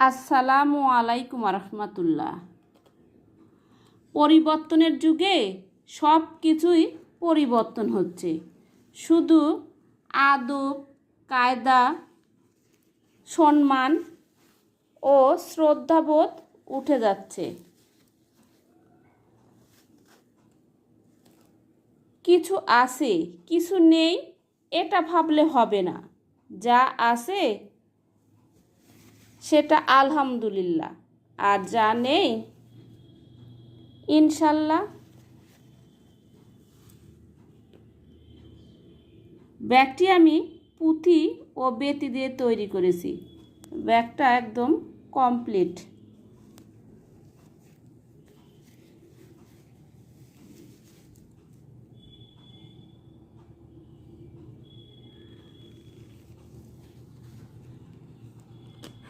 আসসালামু আলাইকুম রহমতুল্লাহ। পরিবর্তনের যুগে সব কিছুই পরিবর্তন হচ্ছে, শুধু আদব কায়দা সম্মান ও শ্রদ্ধাবোধ উঠে যাচ্ছে। কিছু আছে কিছু নেই এটা ভাবলে হবে না, যা আছে সেটা আলহামদুলিল্লাহ, আর যা নেই ইনশাল্লাহ। ব্যাগটি আমি পুঁথি ও বেতি দিয়ে তৈরি করেছি। ব্যাগটা একদম কমপ্লিট।